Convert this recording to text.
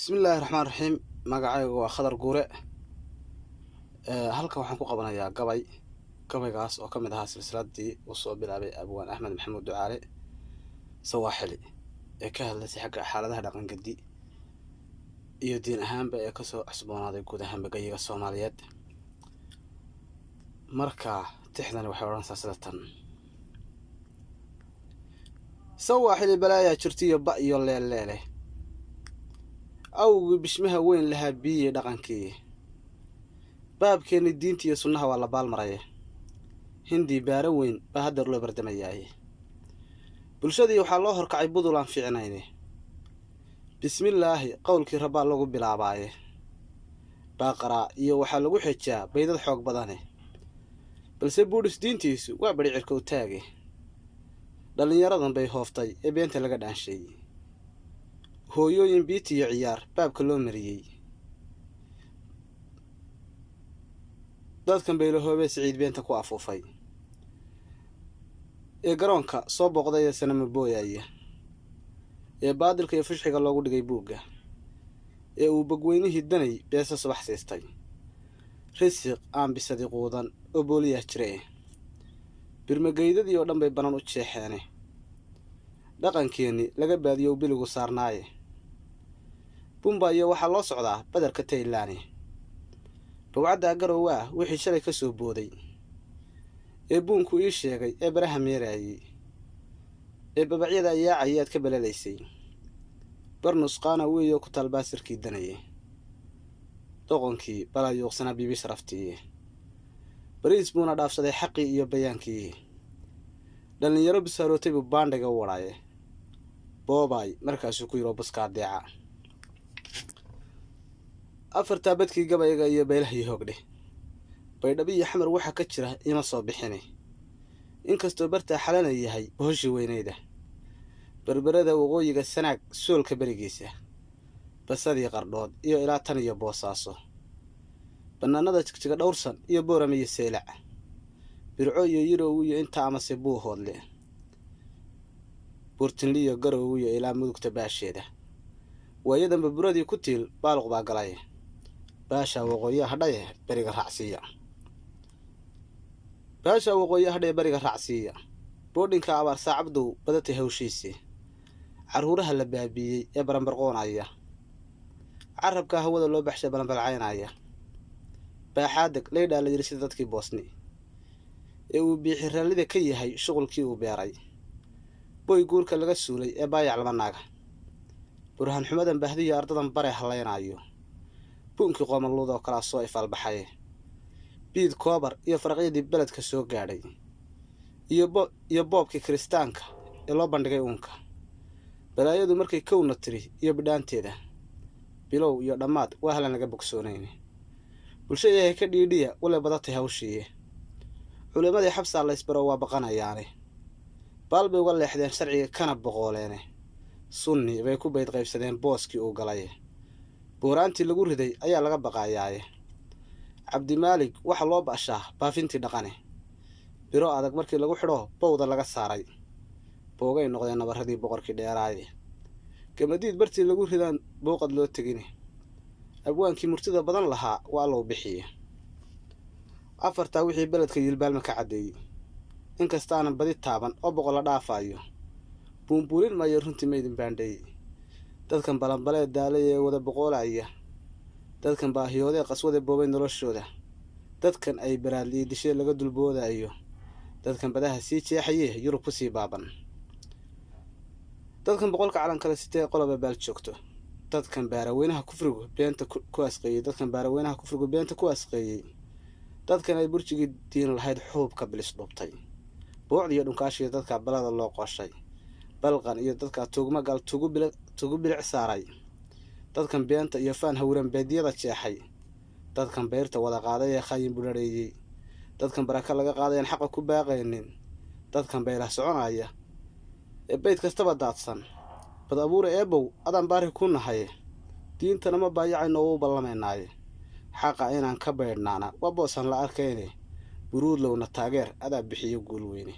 بسم الله الرحمن الرحيم magacaygu waa khadar guure halka waxaan ku qabanayaa gabaygaas oo kamid ahaa silsiladii uu soo bilaabay abwaan Axmed Maxamuud Ducaale Sawaaxili ee ka hadlaysay xagga xaaladaha dhaqan gadi iyo diin ahaanba ee ka soo cusboonaaday guud ahaan bagayiga Soomaaliyeed marka tixdan waxay oranaysaa sida tan Sawaaxili balaaya jirtiyo ba iyo leeleele أو بشمها وين لها بيه دقنكي باب كان الدين تي سنها ولا بالمريه هندي باروين بهدر لو بردمياي بلشدي وحا لو هركعي بدلان فيعنينه بسم الله قولك ربا لوgu bilaabay baqara iyo waxa lagu xijaa baydad xoog badane balse buudis diintiisu waa bari cirka u taagay dhalinyaradan bay hooftay ee beenta laga dhaanshay hooyooyin biiti iyo ciyaar baabka loo mariyay dadkan bay lahoobay Saciid beenta ku afuufay ee garoonka soo boqday sanama booyaya ee baadilka iyo fishxiga loogu dhigay buuga ee uu bagweynihii danay beesa subax siistay risiq aan bisadi quudan oo booliya jirey birmageydadii oo dhan bay banan u jeexeen dhaqankeeni laga baadiyo biligu saarnaaye bumba iyo waxa loo socdaa badarka Taylaani bawcada garowa wixii shalay ka soo booday ee buunku ii sheegay ee baraha meeraayay ee babacyada ayaa ayaad ka balalaysay barnus qaana weeyo ku talbaasirkii danayay doqonkii balayooqsana bibi sharaftii bariis buuna dhaafsaday xaqii iyo bayaankii dhalinyaro bisaarotay buu baandhiga u waraayay boobay markaasuu ku yiro baska deeca afarta badkii gabayga iyo beelahay hoogdhe baydhabi iyo xamar waxa ka jira ima soo bixinay inkastoo barta xalana yahay booshi weynayda barbarada waqooyiga sanaag soolka barigiisa basadii qardhood iyo ilaa tan iyo boosaaso banaanada jigjiga dhowrsan iyo boorama iyo seelac birco iyo yirow iyo inta ama se buu hoodle burtinliyo garow iyo ilaa mudugta baasheeda waayadan baburadii ku tiil baaluq baa galay baasha waqooyiga hadhay bariga raacsiya boodinka abaar saacabdu badatay hawshiisii caruuraha la baabiyay ee baranbarqoonaya carabka hawada loo baxshay balanbalcaynaya baaxaadag leedha la yiri sida dadkii boosni ee uu biixi raalida ka yahay shaqulkii uu beeray boy guurka laga suulay ee baayac lama naaga burhan xumadan bahdiyo ardadan bare halaynayo buunkii qoomaluuda oo kala soo ifalbaxay biid koobar iyo farqiyadii beledka soo gaadhay iyo boobkii kristaanka ee loo bandhigay uunka balaayadu markay kowna tiri iyo bidhaanteeda bilow iyo dhamaad waa halan laga bogsoonayn bulshada ka dhiidhiya wala badatay hawshiye culimadii xabsa la isbaro waa baqanayaane balbay uga leexdeen sharciga kana boqoleene sunni bay ku bayd qaybsadeen booskii uu galay buuraantii lagu riday ayaa laga baqayay Cabdi Maalik waxa loo baashaa baafintii dhaqane biro adag markii lagu xidho bowda laga saaray boogay noqdeen nabaradii boqorkii dheeraay gamadiid bartii lagu ridaan booqad loo tagine abwaankii murtida badan lahaa waa loo bixiyay afarta wixii beledka yilbaalma ka cadeeyay inkasta aan badi taaban oo boqol la dhaafayo buunbuulin ma runtii meedin baandhay dadkan balanbalee daalay ee wada boqolaya dadkan baahiyooday qaswada boobay noloshooda dadkan ay baraadlii dishay laga dulboodayo dadkan badaha sii jeexayay Yurub ku sii baaban dadkan boqolka calan kala sitee qoloba baal joogto dadkan baarweynaha kufrigu beenta ku asqeeyay dadkan ay burjigi diin lahayd xuubka bilis dhubtay boocdiyo dhunkaashiyo dadka balada loo qooshay balqan iyo dadka tuugma gal tugu bilic saaray dadkan beenta iyo faan hawran beediyada jeexay dadkan beerta wada qaaday ee khayim buureeyay dadkan baraka laga qaadeen xaq ku baaqaynin dadkan beela soconaya ee beed kastaba daadsan bad abuur eebow adan baari ku nahay diintana ma baayacayno oo ballameenay xaqa inaan ka beednaana waa boosan la arkayne buruudlowna taageer adaa bixiyo guul weyne